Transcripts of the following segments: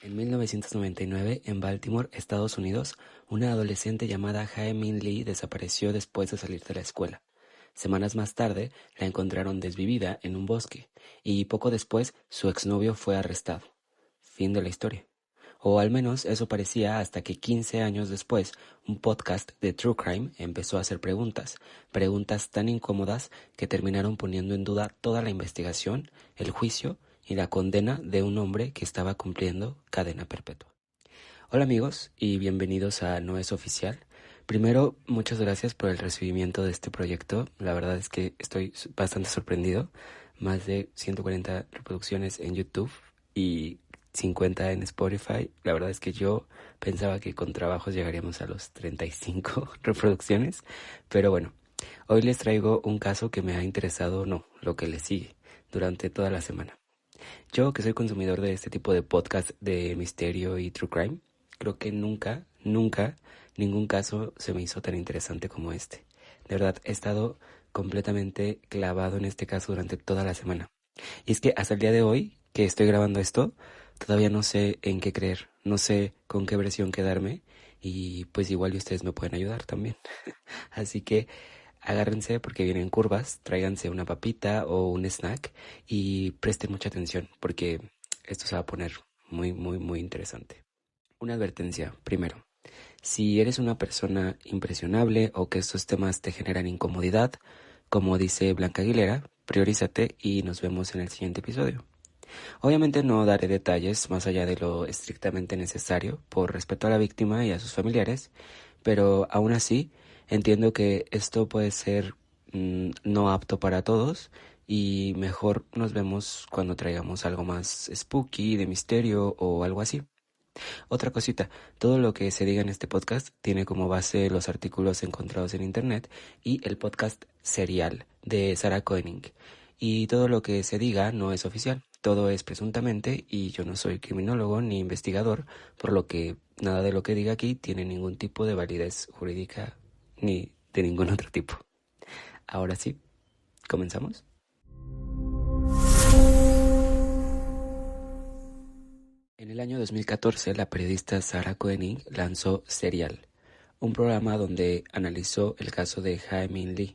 En 1999, en Baltimore, Estados Unidos, una adolescente llamada Jae-Min Lee desapareció después de salir de la escuela. Semanas más tarde, la encontraron desvivida en un bosque, y poco después su exnovio fue arrestado. Fin de la historia. O al menos eso parecía hasta que 15 años después, un podcast de True Crime empezó a hacer preguntas tan incómodas que terminaron poniendo en duda toda la investigación, el juicio y la condena de un hombre que estaba cumpliendo cadena perpetua. Hola amigos y bienvenidos a No es Oficial. Primero, muchas gracias por el recibimiento de este proyecto. La verdad es que estoy bastante sorprendido. Más de 140 reproducciones en YouTube y 50 en Spotify. La verdad es que yo pensaba que con trabajos llegaríamos a los 35 reproducciones. Pero bueno, hoy les traigo un caso que me ha interesado, no, lo que le sigue, durante toda la semana. Yo, que soy consumidor de este tipo de podcast de misterio y true crime, creo que nunca, ningún caso se me hizo tan interesante como este. De verdad, he estado completamente clavado en este caso durante toda la semana. Y es que hasta el día de hoy, que estoy grabando esto, todavía no sé en qué creer, no sé con qué versión quedarme y pues igual y ustedes me pueden ayudar también. Así que agárrense porque vienen curvas, tráiganse una papita o un snack y presten mucha atención porque esto se va a poner muy interesante. Una advertencia, primero. Si eres una persona impresionable o que estos temas te generan incomodidad, como dice Blanca Aguilera, priorízate y nos vemos en el siguiente episodio. Obviamente no daré detalles más allá de lo estrictamente necesario por respeto a la víctima y a sus familiares, pero aún así entiendo que esto puede ser no apto para todos y mejor nos vemos cuando traigamos algo más spooky, de misterio o algo así. Otra cosita, todo lo que se diga en este podcast tiene como base los artículos encontrados en internet y el podcast Serial de Sarah Koenig. Y todo lo que se diga no es oficial, todo es presuntamente y yo no soy criminólogo ni investigador, por lo que nada de lo que diga aquí tiene ningún tipo de validez jurídica ni de ningún otro tipo. Ahora sí, ¿comenzamos? En el año 2014, la periodista Sarah Koenig lanzó Serial, un programa donde analizó el caso de Jae-Min Lee.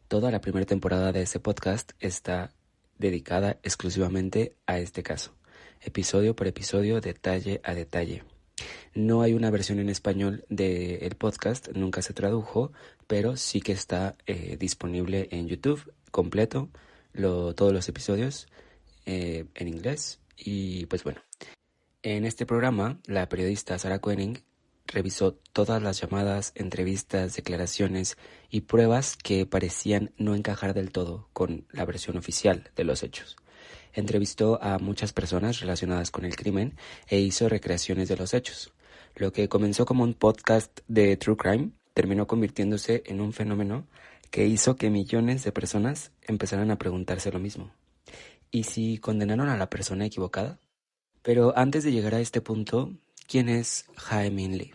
Toda la primera temporada de ese podcast está dedicada exclusivamente a este caso, episodio por episodio, detalle a detalle. No hay una versión en español del podcast, nunca se tradujo, pero sí que está disponible en YouTube completo, todos los episodios en inglés. Y pues bueno, en este programa, la periodista Sarah Koenig revisó todas las llamadas, entrevistas, declaraciones y pruebas que parecían no encajar del todo con la versión oficial de los hechos. Entrevistó a muchas personas relacionadas con el crimen e hizo recreaciones de los hechos. Lo que comenzó como un podcast de true crime terminó convirtiéndose en un fenómeno que hizo que millones de personas empezaran a preguntarse lo mismo. ¿Y si condenaron a la persona equivocada? Pero antes de llegar a este punto, ¿quién es Jae-Min Lee?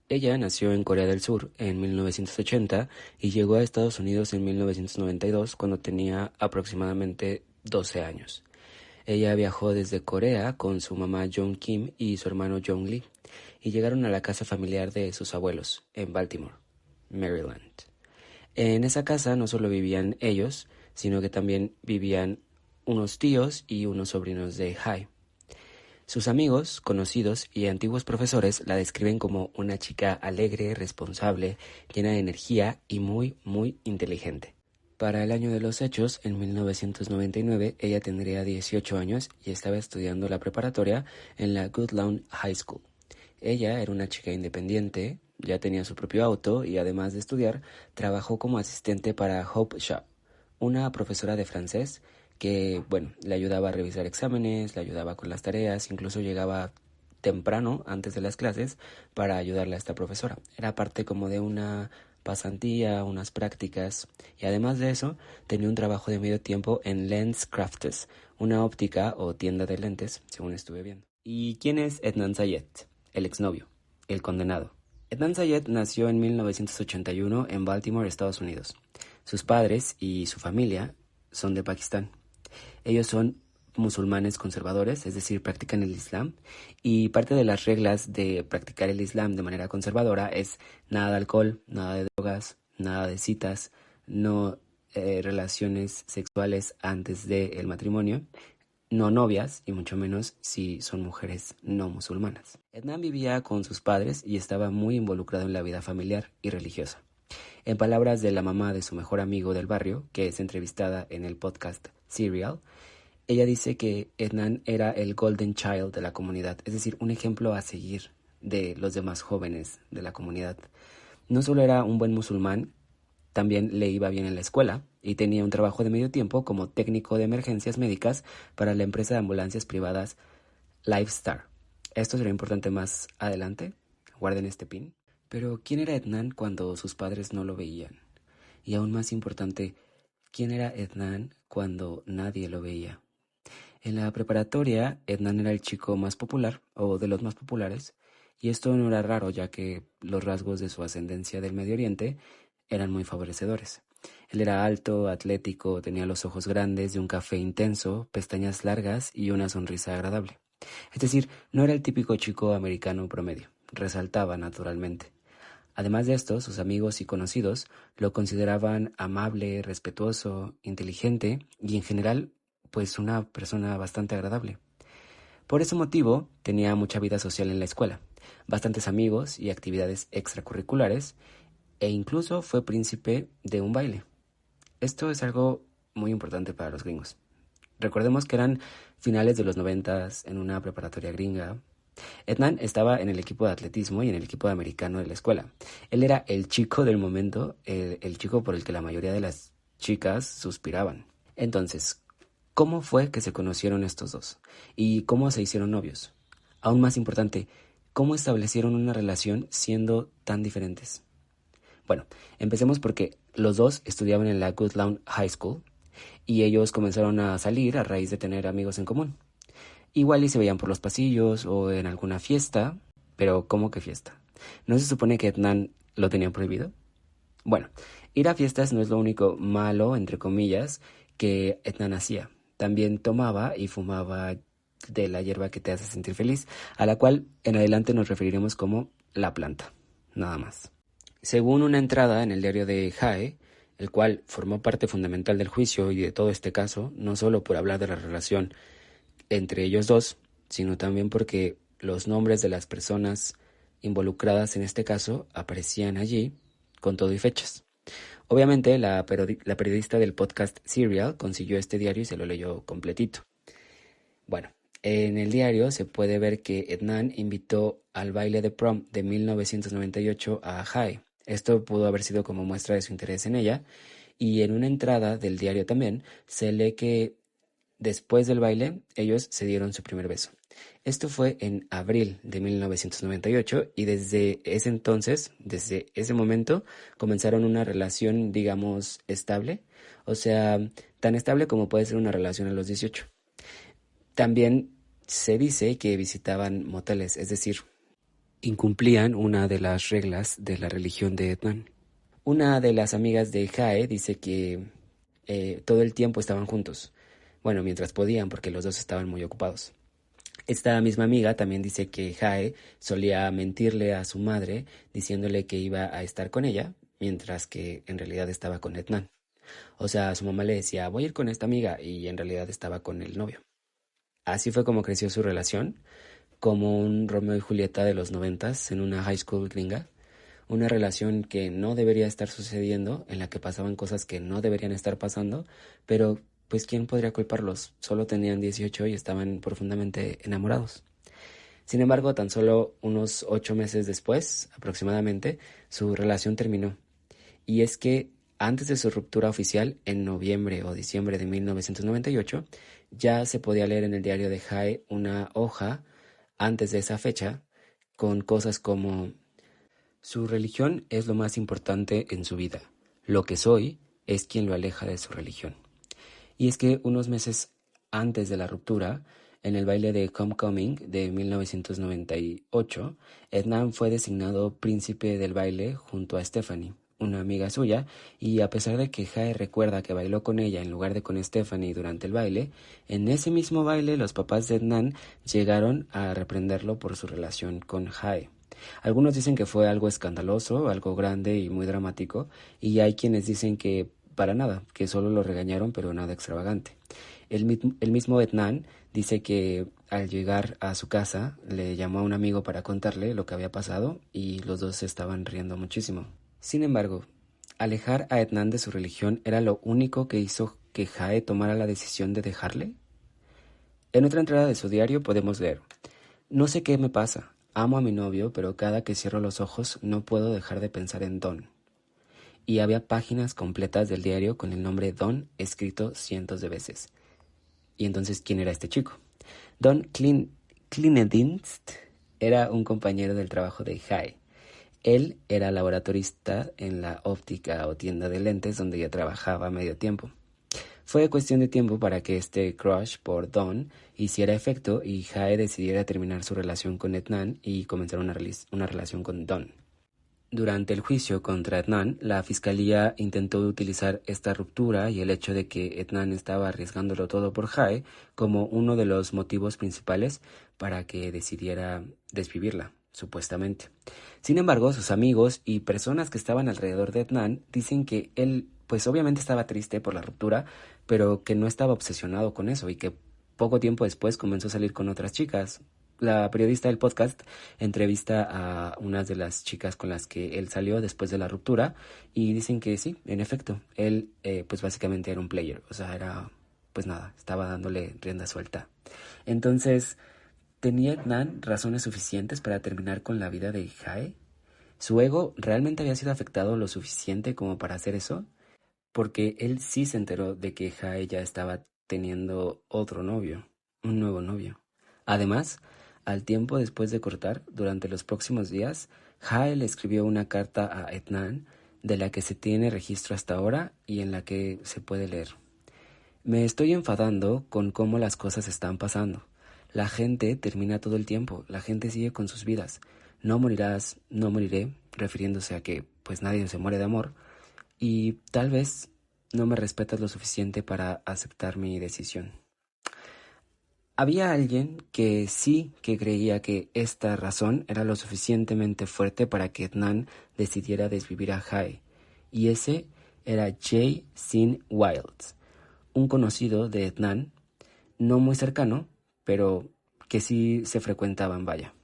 Ella nació en Corea del Sur en 1980 y llegó a Estados Unidos en 1992 cuando tenía aproximadamente 12 años. Ella viajó desde Corea con su mamá Jong Kim y su hermano Jong Lee y llegaron a la casa familiar de sus abuelos en Baltimore, Maryland. En esa casa no solo vivían ellos, sino que también vivían unos tíos y unos sobrinos de Jae. Sus amigos, conocidos y antiguos profesores la describen como una chica alegre, responsable, llena de energía y muy inteligente. Para el año de los hechos, en 1999, ella tendría 18 años y estaba estudiando la preparatoria en la Goodlawn High School. Ella era una chica independiente, ya tenía su propio auto y además de estudiar, trabajó como asistente para Hope Shaw, una profesora de francés que, bueno, le ayudaba a revisar exámenes, le ayudaba con las tareas, incluso llegaba temprano, antes de las clases, para ayudarle a esta profesora. Era parte como de una pasantía, unas prácticas, y además de eso, tenía un trabajo de medio tiempo en Lens Crafts, una óptica o tienda de lentes, según estuve viendo. ¿Y quién es Ednan Zayed? El exnovio, el condenado. Ednan Syed nació en 1981 en Baltimore, Estados Unidos. Sus padres y su familia son de Pakistán. Ellos son musulmanes conservadores, es decir, practican el Islam, y parte de las reglas de practicar el Islam de manera conservadora es nada de alcohol, nada de drogas, nada de citas, no relaciones sexuales antes del matrimonio, no novias y mucho menos si son mujeres no musulmanas. Ednan vivía con sus padres y estaba muy involucrado en la vida familiar y religiosa. En palabras de la mamá de su mejor amigo del barrio, que es entrevistada en el podcast Serial, ella dice que Ednan era el golden child de la comunidad, es decir, un ejemplo a seguir de los demás jóvenes de la comunidad. No solo era un buen musulmán, también le iba bien en la escuela y tenía un trabajo de medio tiempo como técnico de emergencias médicas para la empresa de ambulancias privadas Lifestar. Esto será importante más adelante, guarden este pin. Pero ¿quién era Ednan cuando sus padres no lo veían? Y aún más importante, ¿quién era Ednan cuando nadie lo veía? En la preparatoria, Ednan era el chico más popular, o de los más populares, y esto no era raro ya que los rasgos de su ascendencia del Medio Oriente eran muy favorecedores. Él era alto, atlético, tenía los ojos grandes, de un café intenso, pestañas largas y una sonrisa agradable. Es decir, no era el típico chico americano promedio, resaltaba naturalmente. Además de esto, sus amigos y conocidos lo consideraban amable, respetuoso, inteligente y en general, pues una persona bastante agradable. Por ese motivo, tenía mucha vida social en la escuela, bastantes amigos y actividades extracurriculares, e incluso fue príncipe de un baile. Esto es algo muy importante para los gringos. Recordemos que eran finales de los 90 en una preparatoria gringa. Ednan estaba en el equipo de atletismo y en el equipo de americano de la escuela. Él era el chico del momento, el chico por el que la mayoría de las chicas suspiraban. Entonces, ¿cómo fue que se conocieron estos dos? ¿Y cómo se hicieron novios? Aún más importante, ¿cómo establecieron una relación siendo tan diferentes? Bueno, empecemos porque los dos estudiaban en la Goodlawn High School y ellos comenzaron a salir a raíz de tener amigos en común. Igual y se veían por los pasillos o en alguna fiesta, pero ¿cómo que fiesta? ¿No se supone que Ednan lo tenía prohibido? Bueno, ir a fiestas no es lo único malo, entre comillas, que Ednan hacía. También tomaba y fumaba de la hierba que te hace sentir feliz, a la cual en adelante nos referiremos como la planta, nada más. Según una entrada en el diario de Jae, el cual formó parte fundamental del juicio y de todo este caso, no solo por hablar de la relación entre ellos dos, sino también porque los nombres de las personas involucradas en este caso aparecían allí con todo y fechas. Obviamente la periodista del podcast Serial consiguió este diario y se lo leyó completito. Bueno, en el diario se puede ver que Ednan invitó al baile de prom de 1998 a Jae. Esto pudo haber sido como muestra de su interés en ella, y en una entrada del diario también se lee que después del baile ellos se dieron su primer beso. Esto fue en abril de 1998 y desde ese entonces, desde ese momento, comenzaron una relación, digamos, estable, o sea, tan estable como puede ser una relación a los 18. También se dice que visitaban moteles, es decir, incumplían una de las reglas de la religión de Ednan. Una de las amigas de Jae dice que todo el tiempo estaban juntos. Bueno, mientras podían, porque los dos estaban muy ocupados. Esta misma amiga también dice que Jae solía mentirle a su madre diciéndole que iba a estar con ella, mientras que en realidad estaba con Ednan. O sea, su mamá le decía, voy a ir con esta amiga, y en realidad estaba con el novio. Así fue como creció su relación, como un Romeo y Julieta de los 90 en una high school gringa. Una relación que no debería estar sucediendo, en la que pasaban cosas que no deberían estar pasando, pero pues ¿quién podría culparlos? Solo tenían 18 y estaban profundamente enamorados. Sin embargo, tan solo unos 8 meses después, aproximadamente, su relación terminó. Y es que antes de su ruptura oficial, en noviembre o diciembre de 1998, ya se podía leer en el diario de Jae una hoja antes de esa fecha con cosas como: su religión es lo más importante en su vida. Lo que soy es quien lo aleja de su religión. Y es que unos meses antes de la ruptura, En el baile de Homecoming de 1998, Ednan fue designado príncipe del baile junto a Stephanie, una amiga suya, y a pesar de que Jae recuerda que bailó con ella en lugar de con Stephanie durante el baile, en ese mismo baile los papás de Ednan llegaron a reprenderlo por su relación con Jae. Algunos dicen que fue algo escandaloso, algo grande y muy dramático, y hay quienes dicen que para nada, que solo lo regañaron, pero nada extravagante. El mismo Ednan dice que al llegar a su casa le llamó a un amigo para contarle lo que había pasado y los dos se estaban riendo muchísimo. Sin embargo, alejar a Ednan de su religión era lo único que hizo que Jae tomara la decisión de dejarle. En otra entrada de su diario podemos leer: no sé qué me pasa, amo a mi novio, pero cada que cierro los ojos no puedo dejar de pensar en Don. Y había páginas completas del diario con el nombre Don escrito cientos de veces. Y entonces, ¿quién era este chico? Don Klinedienst era un compañero del trabajo de Jae. Él era laboratorista en la óptica o tienda de lentes donde ella trabajaba a medio tiempo. Fue cuestión de tiempo para que este crush por Don hiciera efecto y Jae decidiera terminar su relación con Ednan y comenzar una relación con Don. Durante el juicio contra Ednan, la fiscalía intentó utilizar esta ruptura y el hecho de que Ednan estaba arriesgándolo todo por Jae como uno de los motivos principales para que decidiera desvivirla, supuestamente. Sin embargo, sus amigos y personas que estaban alrededor de Ednan dicen que él, pues obviamente estaba triste por la ruptura, pero que no estaba obsesionado con eso y que poco tiempo después comenzó a salir con otras chicas. La periodista del podcast entrevista a unas de las chicas con las que él salió después de la ruptura y dicen que sí, en efecto, él pues básicamente era un player, o sea, era pues nada, estaba dándole rienda suelta. Entonces, ¿tenía Nan razones suficientes para terminar con la vida de Jae? ¿Su ego realmente había sido afectado lo suficiente como para hacer eso? Porque él sí se enteró de que Jae ya estaba teniendo otro novio, un nuevo novio. Además, al tiempo después de cortar, durante los próximos días, Jae le escribió una carta a Ednan de la que se tiene registro hasta ahora y en la que se puede leer: me estoy enfadando con cómo las cosas están pasando. La gente termina todo el tiempo, la gente sigue con sus vidas. No morirás, no moriré, refiriéndose a que pues nadie se muere de amor, y tal vez no me respetas lo suficiente para aceptar mi decisión. Había alguien que sí que creía que esta razón era lo suficientemente fuerte para que Ednan decidiera desvivir a Jae, y ese era Jay Sin Wilds, un conocido de Ednan, no muy cercano, pero que sí se frecuentaban, vaya.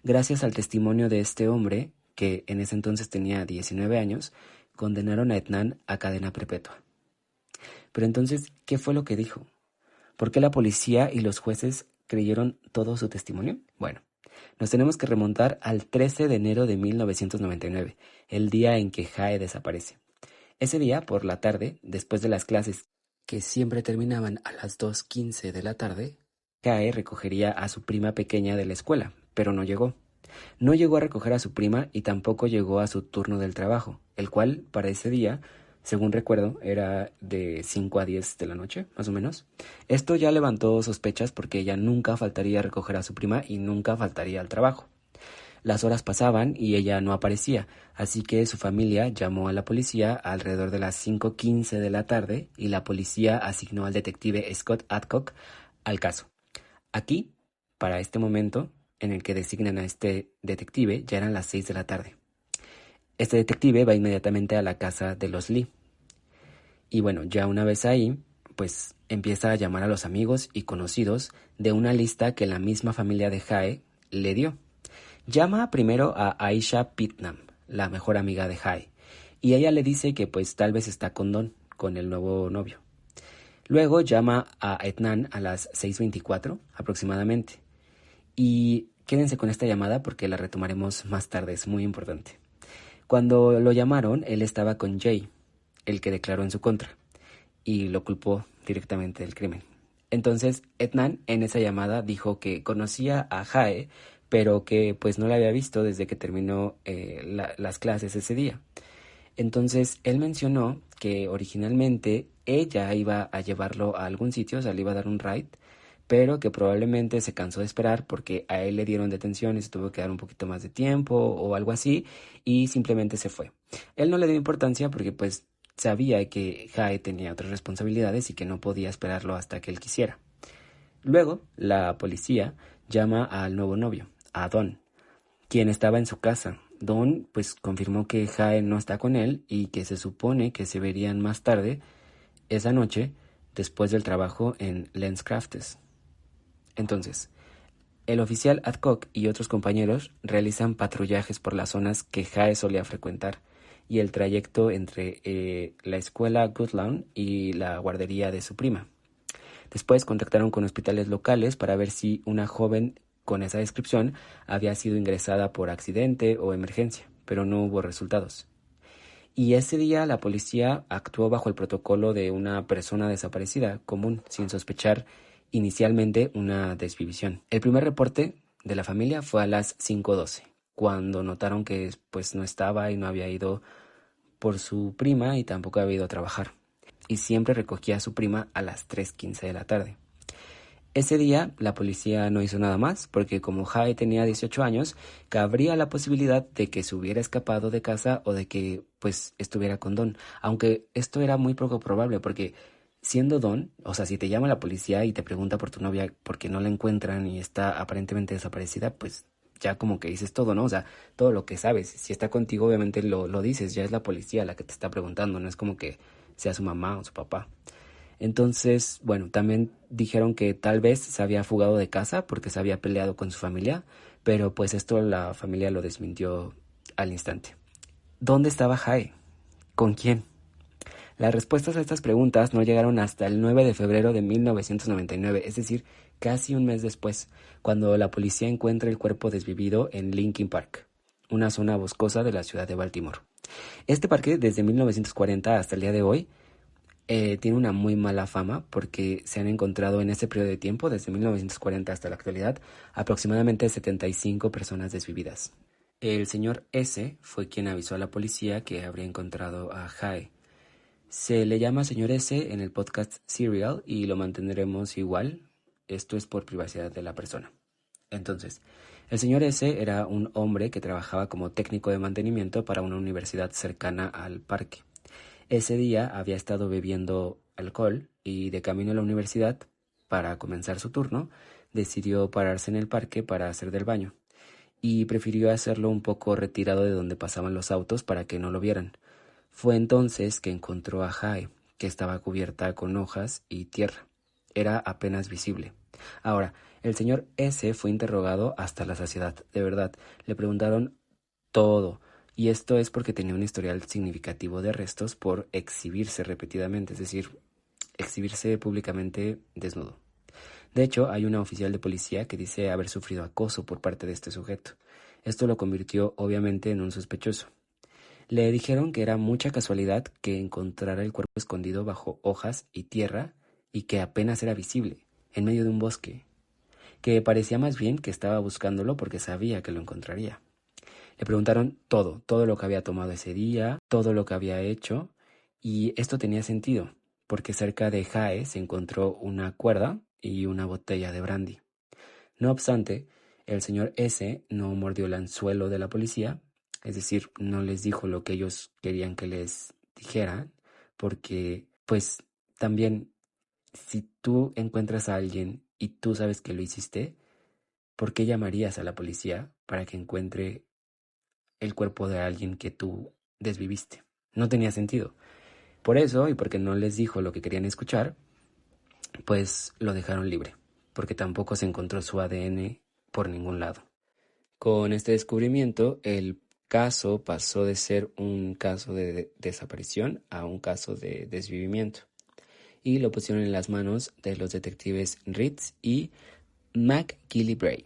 Gracias al testimonio de este hombre, que en ese entonces tenía 19 años, condenaron a Ednan a cadena perpetua. Pero entonces, ¿qué fue lo que dijo? ¿Por qué la policía y los jueces creyeron todo su testimonio? Bueno, nos tenemos que remontar al 13 de enero de 1999, el día en que Jae desaparece. Ese día, por la tarde, después de las clases, que siempre terminaban a las 2:15 de la tarde, Jae recogería a su prima pequeña de la escuela, pero no llegó. No llegó a recoger a su prima y tampoco llegó a su turno del trabajo, el cual, para ese día, según recuerdo, era de 5 a 10 de la noche, más o menos. Esto ya levantó sospechas porque ella nunca faltaría a recoger a su prima y nunca faltaría al trabajo. Las horas pasaban y ella no aparecía, así que su familia llamó a la policía alrededor de las 5:15 de la tarde y la policía asignó al detective Scott Adcock al caso. Aquí, para este momento en el que designan a este detective, ya eran las 6 de la tarde. Este detective va inmediatamente a la casa de los Lee. Y bueno, ya una vez ahí, pues empieza a llamar a los amigos y conocidos de una lista que la misma familia de Jae le dio. Llama primero a Aisha Pitnam, la mejor amiga de Jae, y ella le dice que pues tal vez está con Don, con el nuevo novio. Luego llama a Ednan a las 6:24 aproximadamente. Y quédense con esta llamada porque la retomaremos más tarde, es muy importante. Cuando lo llamaron, él estaba con Jay, el que declaró en su contra, y lo culpó directamente del crimen. Entonces, Ednan en esa llamada dijo que conocía a Jae, pero que pues no la había visto desde que terminó las clases ese día. Entonces, él mencionó que originalmente ella iba a llevarlo a algún sitio, o sea, le iba a dar un ride, pero que probablemente se cansó de esperar porque a él le dieron detención y se tuvo que dar un poquito más de tiempo o algo así, y simplemente se fue. Él no le dio importancia porque pues sabía que Jae tenía otras responsabilidades y que no podía esperarlo hasta que él quisiera. Luego, la policía llama al nuevo novio, a Don, quien estaba en su casa. Don pues confirmó que Jae no está con él y que se supone que se verían más tarde esa noche después del trabajo en Lenscrafts. Entonces, el oficial Adcock y otros compañeros realizan patrullajes por las zonas que Jae solía frecuentar y el trayecto entre la escuela Goodlawn y la guardería de su prima. Después contactaron con hospitales locales para ver si una joven con esa descripción había sido ingresada por accidente o emergencia, pero no hubo resultados. Y ese día la policía actuó bajo el protocolo de una persona desaparecida común, sin sospechar inicialmente una desvivisión. El primer reporte de la familia fue a las 5:12, cuando notaron que pues no estaba y no había ido por su prima y tampoco había ido a trabajar. Y siempre recogía a su prima a las 3:15 de la tarde. Ese día la policía no hizo nada más porque como Jae tenía 18 años, cabría la posibilidad de que se hubiera escapado de casa o de que pues estuviera con Don, aunque esto era muy poco probable porque siendo Don, o sea, si te llama la policía y te pregunta por tu novia porque no la encuentran y está aparentemente desaparecida, pues ya como que dices todo, ¿no? O sea, todo lo que sabes, si está contigo obviamente lo dices, ya es la policía la que te está preguntando, no es como que sea su mamá o su papá. Entonces, bueno, también dijeron que tal vez se había fugado de casa porque se había peleado con su familia, pero pues esto la familia lo desmintió al instante. ¿Dónde estaba Jae? ¿Con quién? Las respuestas a estas preguntas no llegaron hasta el 9 de febrero de 1999, es decir, casi un mes después, cuando la policía encuentra el cuerpo desvivido en Lincoln Park, una zona boscosa de la ciudad de Baltimore. Este parque, desde 1940 hasta el día de hoy, tiene una muy mala fama porque se han encontrado en ese periodo de tiempo, desde 1940 hasta la actualidad, aproximadamente 75 personas desvividas. El señor S. fue quien avisó a la policía que habría encontrado a Jae. Se le llama señor S. en el podcast Serial y lo mantendremos igual. Esto es por privacidad de la persona. Entonces, el señor S. era un hombre que trabajaba como técnico de mantenimiento para una universidad cercana al parque. Ese día había estado bebiendo alcohol y de camino a la universidad, para comenzar su turno, decidió pararse en el parque para hacer del baño y prefirió hacerlo un poco retirado de donde pasaban los autos para que no lo vieran. Fue entonces que encontró a Jae, que estaba cubierta con hojas y tierra. Era apenas visible. Ahora, el señor S. fue interrogado hasta la saciedad, de verdad. Le preguntaron todo. Y esto es porque tenía un historial significativo de arrestos por exhibirse repetidamente, es decir, exhibirse públicamente desnudo. De hecho, hay una oficial de policía que dice haber sufrido acoso por parte de este sujeto. Esto lo convirtió obviamente en un sospechoso. Le dijeron que era mucha casualidad que encontrara el cuerpo escondido bajo hojas y tierra y que apenas era visible, en medio de un bosque, que parecía más bien que estaba buscándolo porque sabía que lo encontraría. Le preguntaron todo lo que había tomado ese día, todo lo que había hecho, y esto tenía sentido, porque cerca de Jae se encontró una cuerda y una botella de brandy. No obstante, el señor S. no mordió el anzuelo de la policía, es decir, no les dijo lo que ellos querían que les dijeran, porque, pues, también, si tú encuentras a alguien y tú sabes que lo hiciste, ¿por qué llamarías a la policía para que encuentre el cuerpo de alguien que tú desviviste? No tenía sentido. Por eso, y porque no les dijo lo que querían escuchar, pues lo dejaron libre, porque tampoco se encontró su ADN por ningún lado. Con este descubrimiento, el caso pasó de ser un caso de desaparición a un caso de desvivimiento, y lo pusieron en las manos de los detectives Ritz y McGillivray.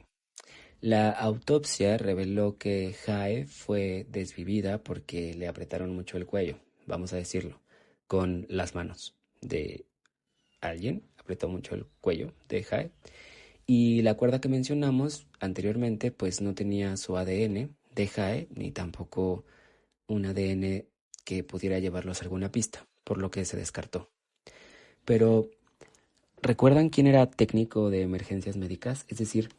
La autopsia reveló que Jae fue desvivida porque le apretaron mucho el cuello, vamos a decirlo, con las manos de alguien, apretó mucho el cuello de Jae. Y la cuerda que mencionamos anteriormente, pues no tenía su ADN de Jae, ni tampoco un ADN que pudiera llevarlos a alguna pista, por lo que se descartó. Pero ¿Recuerdan quién era técnico de emergencias médicas? Es decir,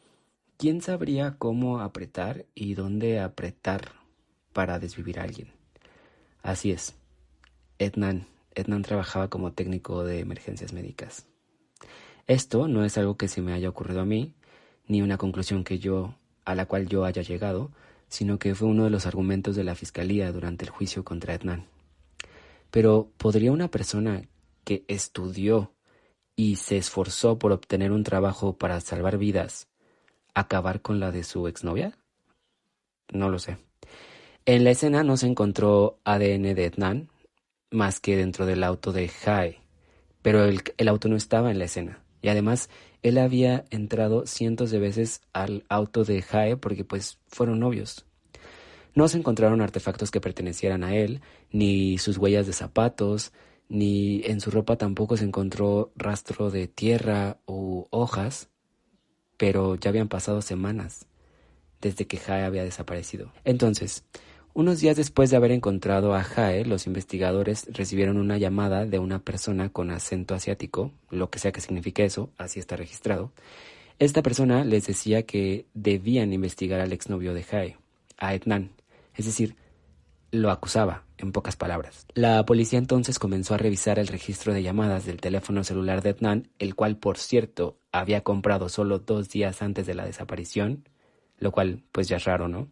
¿quién sabría cómo apretar y dónde apretar para desvivir a alguien? Así es, Ednan. Ednan trabajaba como técnico de emergencias médicas. Esto no es algo que se me haya ocurrido a mí, ni una conclusión a la cual yo haya llegado, sino que fue uno de los argumentos de la fiscalía durante el juicio contra Ednan. Pero ¿podría una persona que estudió y se esforzó por obtener un trabajo para salvar vidas acabar con la de su exnovia? No lo sé. En la escena no se encontró ADN de Ednan más que dentro del auto de Jae, pero el auto no estaba en la escena. Y además, él había entrado cientos de veces al auto de Jae porque pues fueron novios. No se encontraron artefactos que pertenecieran a él, ni sus huellas de zapatos, ni en su ropa tampoco se encontró rastro de tierra u hojas, pero ya habían pasado semanas desde que Jae había desaparecido. Entonces, unos días después de haber encontrado a Jae, los investigadores recibieron una llamada de una persona con acento asiático, lo que sea que signifique eso, así está registrado. Esta persona les decía que debían investigar al exnovio de Jae, a Etnan, es decir, lo acusaba, en pocas palabras. La policía entonces comenzó a revisar el registro de llamadas del teléfono celular de Etnan, el cual, por cierto, había comprado solo 2 días antes de la desaparición, lo cual pues ya es raro, ¿no?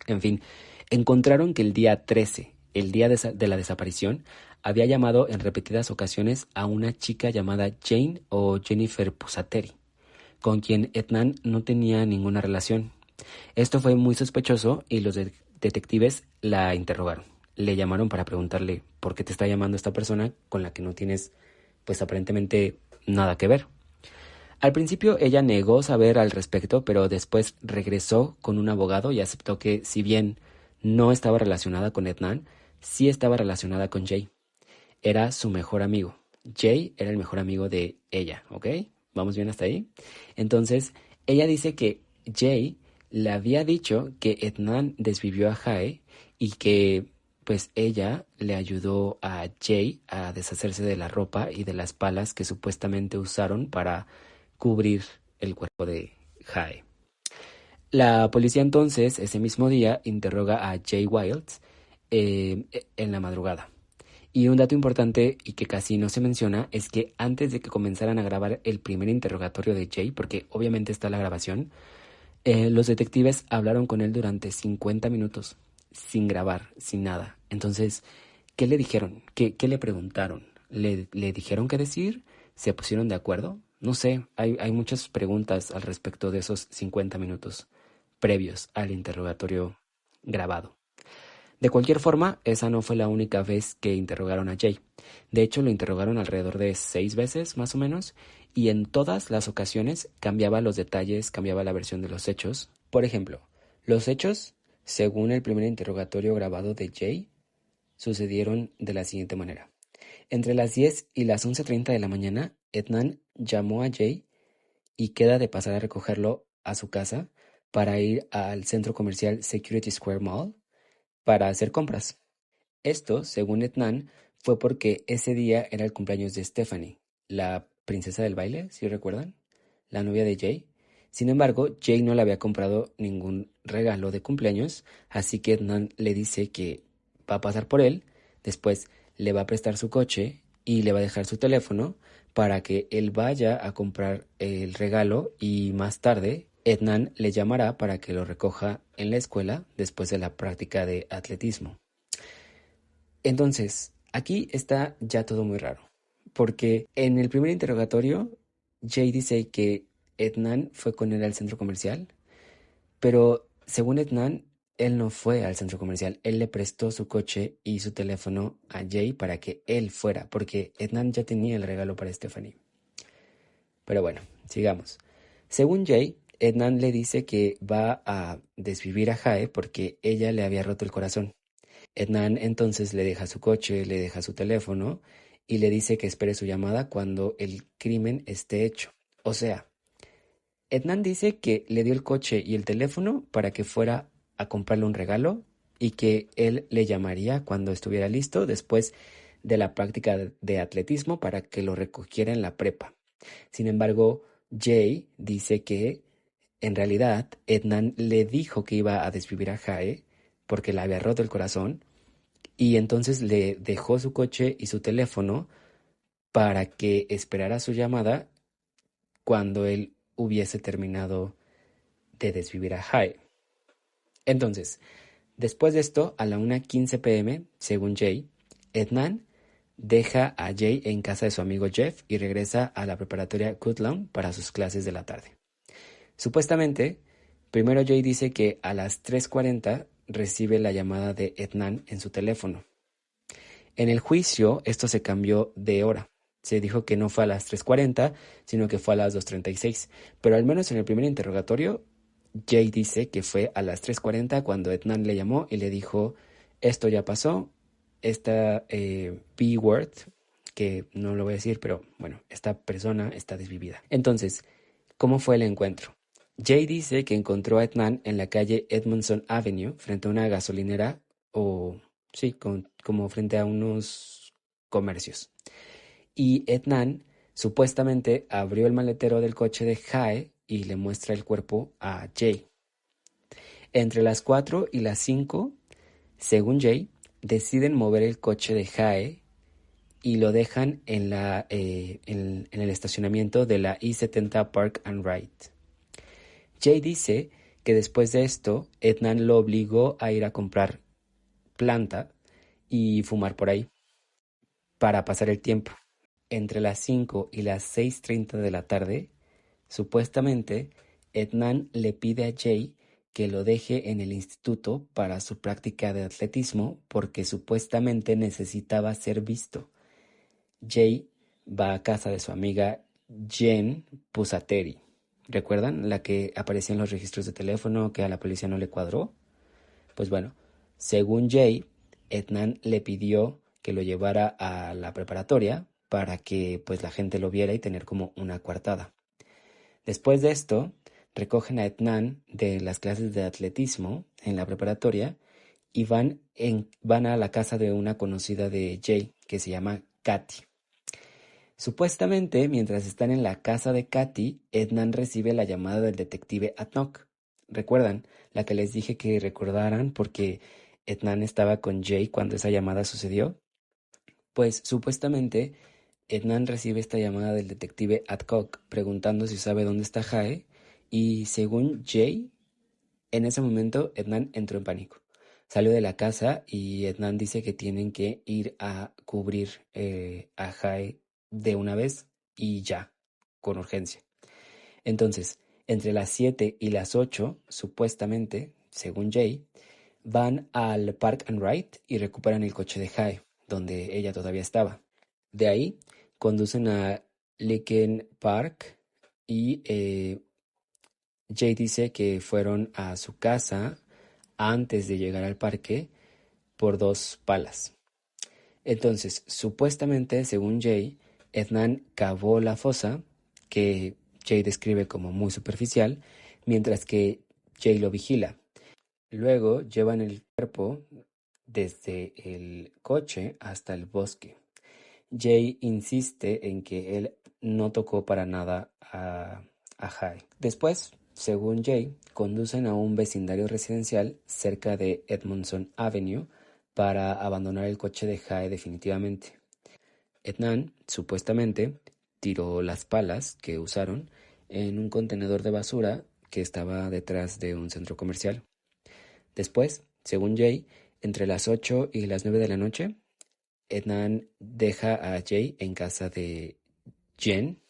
En fin, encontraron que el día 13, el día de la desaparición, había llamado en repetidas ocasiones a una chica llamada Jane o Jennifer Pusateri, con quien Etnan no tenía ninguna relación. Esto fue muy sospechoso y los detectives la interrogaron. Le llamaron para preguntarle por qué te está llamando esta persona con la que no tienes, pues aparentemente, nada que ver. Al principio ella negó saber al respecto, pero después regresó con un abogado y aceptó que, si bien no estaba relacionada con Ednan, sí estaba relacionada con Jay. Era su mejor amigo. Jay era el mejor amigo de ella, ¿ok? ¿Vamos bien hasta ahí? Entonces, ella dice que Jay le había dicho que Ednan desvivió a Jae y que pues ella le ayudó a Jay a deshacerse de la ropa y de las palas que supuestamente usaron para cubrir el cuerpo de Jae. La policía entonces, ese mismo día, interroga a Jay Wilds en la madrugada. Y un dato importante y que casi no se menciona es que antes de que comenzaran a grabar el primer interrogatorio de Jay, porque obviamente está la grabación, los detectives hablaron con él durante 50 minutos, sin grabar, sin nada. Entonces, ¿qué le dijeron? ¿Qué le preguntaron? ¿Le dijeron qué decir? ¿Se pusieron de acuerdo? No sé, hay muchas preguntas al respecto de esos 50 minutos previos al interrogatorio grabado. De cualquier forma, esa no fue la única vez que interrogaron a Jay. De hecho, lo interrogaron alrededor de 6 veces, más o menos, y en todas las ocasiones cambiaba los detalles, cambiaba la versión de los hechos. Por ejemplo, los hechos, según el primer interrogatorio grabado de Jay, sucedieron de la siguiente manera. Entre las 10 y las 11:30 de la mañana, Ednan llamó a Jay y queda de pasar a recogerlo a su casa para ir al centro comercial Security Square Mall para hacer compras. Esto, según Etnan, fue porque ese día era el cumpleaños de Stephanie, la princesa del baile, si recuerdan, la novia de Jay. Sin embargo, Jay no le había comprado ningún regalo de cumpleaños, así que Etnan le dice que va a pasar por él, después le va a prestar su coche y le va a dejar su teléfono para que él vaya a comprar el regalo y más tarde Etnan le llamará para que lo recoja en la escuela después de la práctica de atletismo. Entonces, aquí está ya todo muy raro, porque en el primer interrogatorio, Jay dice que Etnan fue con él al centro comercial, pero según Etnan, él no fue al centro comercial, él le prestó su coche y su teléfono a Jay para que él fuera, porque Etnan ya tenía el regalo para Stephanie. Pero bueno, sigamos. Según Jay, Etnan le dice que va a desvivir a Jae porque ella le había roto el corazón. Ednan entonces le deja su coche, le deja su teléfono y le dice que espere su llamada cuando el crimen esté hecho. O sea, Ednan dice que le dio el coche y el teléfono para que fuera a comprarle un regalo y que él le llamaría cuando estuviera listo después de la práctica de atletismo para que lo recogiera en la prepa. Sin embargo, Jay dice que en realidad Ednan le dijo que iba a desvivir a Jae porque le había roto el corazón y entonces le dejó su coche y su teléfono para que esperara su llamada cuando él hubiese terminado de desvivir a Jae. Entonces, después de esto, a la 1:15 p.m., según Jay, Ednan deja a Jay en casa de su amigo Jeff y regresa a la preparatoria Woodlawn para sus clases de la tarde. Supuestamente, primero Jay dice que a las 3:40 recibe la llamada de Ednan en su teléfono. En el juicio, esto se cambió de hora. Se dijo que no fue a las 3:40, sino que fue a las 2:36. Pero al menos en el primer interrogatorio, Jay dice que fue a las 3:40 cuando Ednan le llamó y le dijo, esto ya pasó, esta B-word, que no lo voy a decir, pero bueno, esta persona está desvivida. Entonces, ¿cómo fue el encuentro? Jay dice que encontró a Ednan en la calle Edmondson Avenue, frente a una gasolinera o, sí, como frente a unos comercios. Y Ednan supuestamente abrió el maletero del coche de Jae y le muestra el cuerpo a Jay. Entre las 4 y las 5, según Jay, deciden mover el coche de Jae y lo dejan en el estacionamiento de la I-70 Park and Ride. Jay dice que después de esto, Ednan lo obligó a ir a comprar planta y fumar por ahí para pasar el tiempo. Entre las 5 y las 6:30 de la tarde, supuestamente, Ednan le pide a Jay que lo deje en el instituto para su práctica de atletismo porque supuestamente necesitaba ser visto. Jay va a casa de su amiga Jen Pusateri. ¿Recuerdan? La que aparecía en los registros de teléfono que a la policía no le cuadró. Pues bueno, según Jay, Ednan le pidió que lo llevara a la preparatoria para que pues la gente lo viera y tener como una coartada. Después de esto, recogen a Ednan de las clases de atletismo en la preparatoria y van a la casa de una conocida de Jay que se llama Katy. Supuestamente, mientras están en la casa de Katy, Ednan recibe la llamada del detective Adnock. ¿Recuerdan? La que les dije que recordaran porque Ednan estaba con Jay cuando esa llamada sucedió. Pues supuestamente Ednan recibe esta llamada del detective Adcock preguntando si sabe dónde está Jae y según Jay, en ese momento Ednan entró en pánico. Salió de la casa y Ednan dice que tienen que ir a cubrir a Jae de una vez y ya, con urgencia. Entonces, entre las 7 y las 8, supuestamente, según Jay, van al Park and Ride y recuperan el coche de Jae, donde ella todavía estaba. De ahí, conducen a Lincoln Park y Jay dice que fueron a su casa antes de llegar al parque por 2 palas. Entonces, supuestamente, según Jay, Ednan cavó la fosa, que Jay describe como muy superficial, mientras que Jay lo vigila. Luego llevan el cuerpo desde el coche hasta el bosque. Jay insiste en que él no tocó para nada a Jae. Después, según Jay, conducen a un vecindario residencial cerca de Edmondson Avenue para abandonar el coche de Jae definitivamente. Ednan, supuestamente, tiró las palas que usaron en un contenedor de basura que estaba detrás de un centro comercial. Después, según Jay, entre las 8 y las 9 de la noche, Ednan deja a Jay en casa de Jen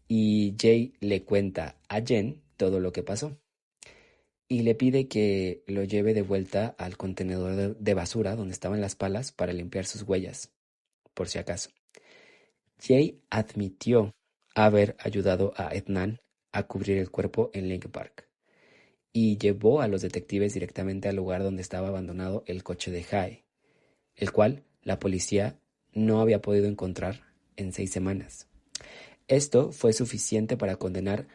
y Jay le cuenta a Jen todo lo que pasó y le pide que lo lleve de vuelta al contenedor de basura donde estaban las palas para limpiar sus huellas, por si acaso. Jay admitió haber ayudado a Ednan a cubrir el cuerpo en Lincoln Park y llevó a los detectives directamente al lugar donde estaba abandonado el coche de Jae, el cual la policía no había podido encontrar en 6 semanas. Esto fue suficiente para condenar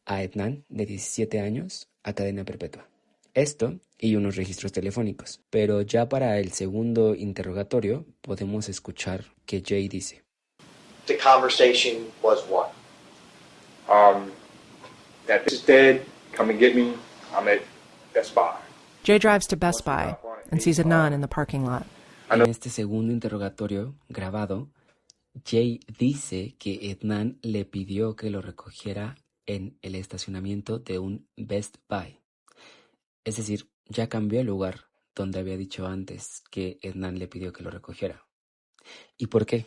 a Ednan, de 17 años, a cadena perpetua. Esto y unos registros telefónicos. Pero ya para el segundo interrogatorio podemos escuchar que Jay dice. The conversation was what? Um, that bitch is dead. Come and get me. I'm at Best Buy. Jay drives to Best Buy and sees Adnan in the parking lot. En este segundo interrogatorio grabado, Jay dice que Adnan le pidió que lo recogiera en el estacionamiento de un Best Buy. Es decir, ya cambió el lugar donde había dicho antes que Adnan le pidió que lo recogiera. ¿Y por qué?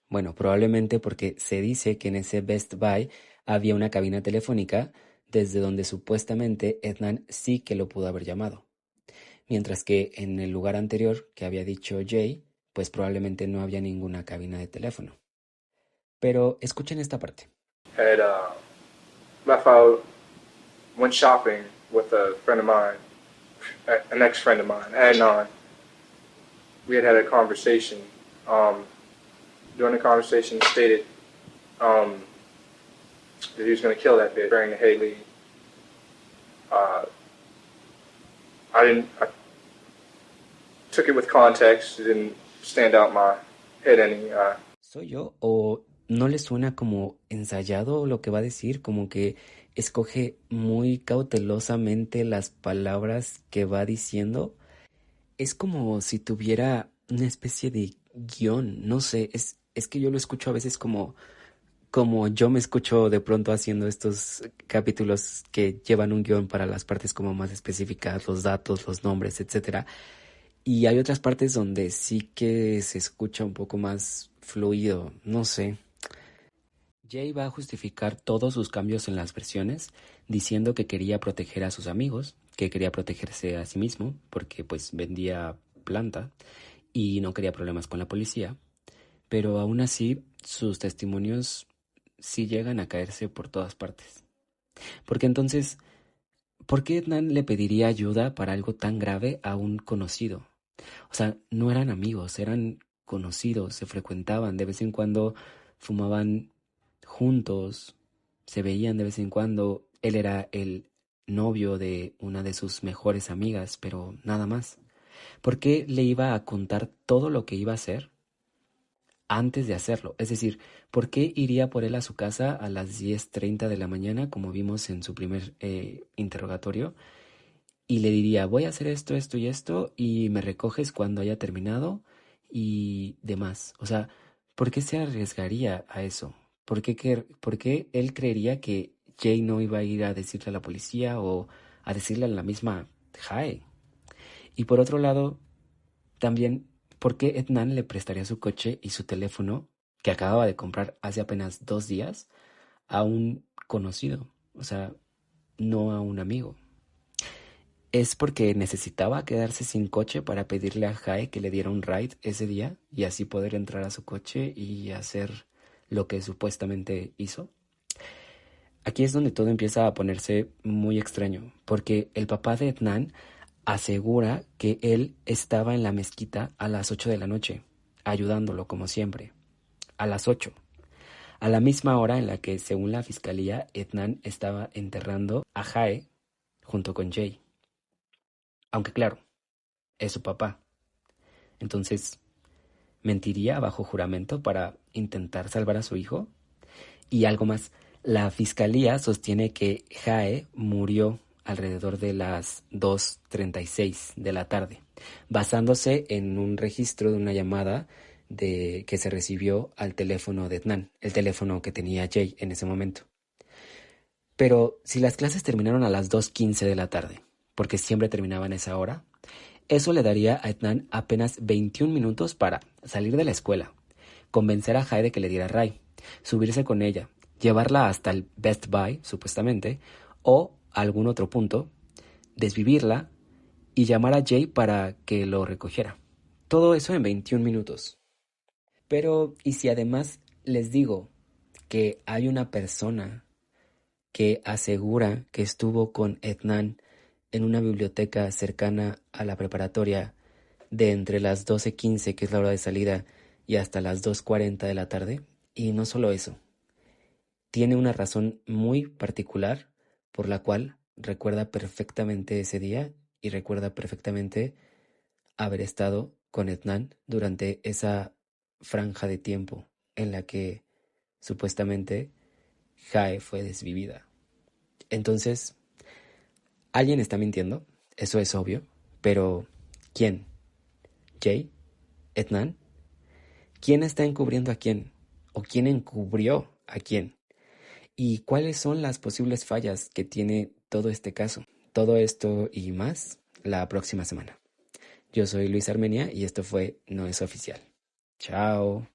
Bueno, probablemente porque se dice que en ese Best Buy había una cabina telefónica desde donde supuestamente Adnan sí que lo pudo haber llamado. Mientras que en el lugar anterior que había dicho Jay, pues probablemente no había ninguna cabina de teléfono. Pero escuchen esta parte. Had left out, went shopping with a friend of mine, an ex-friend of mine, Adnan. We had a conversation. During the conversation, he stated that he was going to kill that bitch during the Haley. I took it with context. It didn't stand out my head any. ¿Soy yo o no le suena como ensayado lo que va a decir? Como que escoge muy cautelosamente las palabras que va diciendo. Es como si tuviera una especie de guión, no sé, es que yo lo escucho a veces como yo me escucho de pronto haciendo estos capítulos que llevan un guión para las partes como más específicas, los datos, los nombres, etcétera. Y hay otras partes donde sí que se escucha un poco más fluido, no sé. Jay va a justificar todos sus cambios en las versiones, diciendo que quería proteger a sus amigos, que quería protegerse a sí mismo, porque pues vendía planta y no quería problemas con la policía, pero aún así sus testimonios sí llegan a caerse por todas partes. Porque entonces, ¿por qué Adnan le pediría ayuda para algo tan grave a un conocido? O sea, no eran amigos, eran conocidos, se frecuentaban, de vez en cuando fumaban juntos, se veían de vez en cuando. Él era el novio de una de sus mejores amigas, pero nada más. ¿Por qué le iba a contar todo lo que iba a hacer antes de hacerlo? Es decir, ¿por qué iría por él a su casa a las 10:30 de la mañana, como vimos en su primer interrogatorio? Y le diría, voy a hacer esto, esto y esto, y me recoges cuando haya terminado y demás. O sea, ¿por qué se arriesgaría a eso? ¿Por qué él creería que Jay no iba a ir a decirle a la policía o a decirle a la misma Jae? Y por otro lado, también, ¿por qué Ednan le prestaría su coche y su teléfono que acababa de comprar hace apenas 2 días a un conocido? O sea, no a un amigo. ¿Es porque necesitaba quedarse sin coche para pedirle a Jae que le diera un ride ese día y así poder entrar a su coche y hacer lo que supuestamente hizo? Aquí es donde todo empieza a ponerse muy extraño, porque el papá de Ednan asegura que él estaba en la mezquita a las 8 de la noche, ayudándolo como siempre. A las 8, a la misma hora en la que, según la fiscalía, Ednan estaba enterrando a Jae junto con Jay. Aunque claro, es su papá. Entonces, ¿mentiría bajo juramento para intentar salvar a su hijo? Y algo más, la fiscalía sostiene que Jae murió alrededor de las 2:36 de la tarde, basándose en un registro de una llamada que se recibió al teléfono de Ednan, el teléfono que tenía Jay en ese momento. Pero si las clases terminaron a las 2:15 de la tarde, porque siempre terminaban a esa hora, eso le daría a Ednan apenas 21 minutos para salir de la escuela, convencer a Jae de que le diera ray, subirse con ella, llevarla hasta el Best Buy, supuestamente, o a algún otro punto, desvivirla y llamar a Jay para que lo recogiera. Todo eso en 21 minutos. Pero, ¿y si además les digo que hay una persona que asegura que estuvo con Ednan en una biblioteca cercana a la preparatoria de entre las 12:15, que es la hora de salida, y hasta las 2:40 de la tarde? Y no solo eso, tiene una razón muy particular por la cual recuerda perfectamente ese día y recuerda perfectamente haber estado con Ednan durante esa franja de tiempo en la que supuestamente Jae fue desvivida. Entonces, alguien está mintiendo, eso es obvio, pero ¿quién? ¿Jay? ¿Etnan? ¿Quién está encubriendo a quién? ¿O quién encubrió a quién? ¿Y cuáles son las posibles fallas que tiene todo este caso? Todo esto y más la próxima semana. Yo soy Luis Armenia y esto fue No es Oficial. Chao.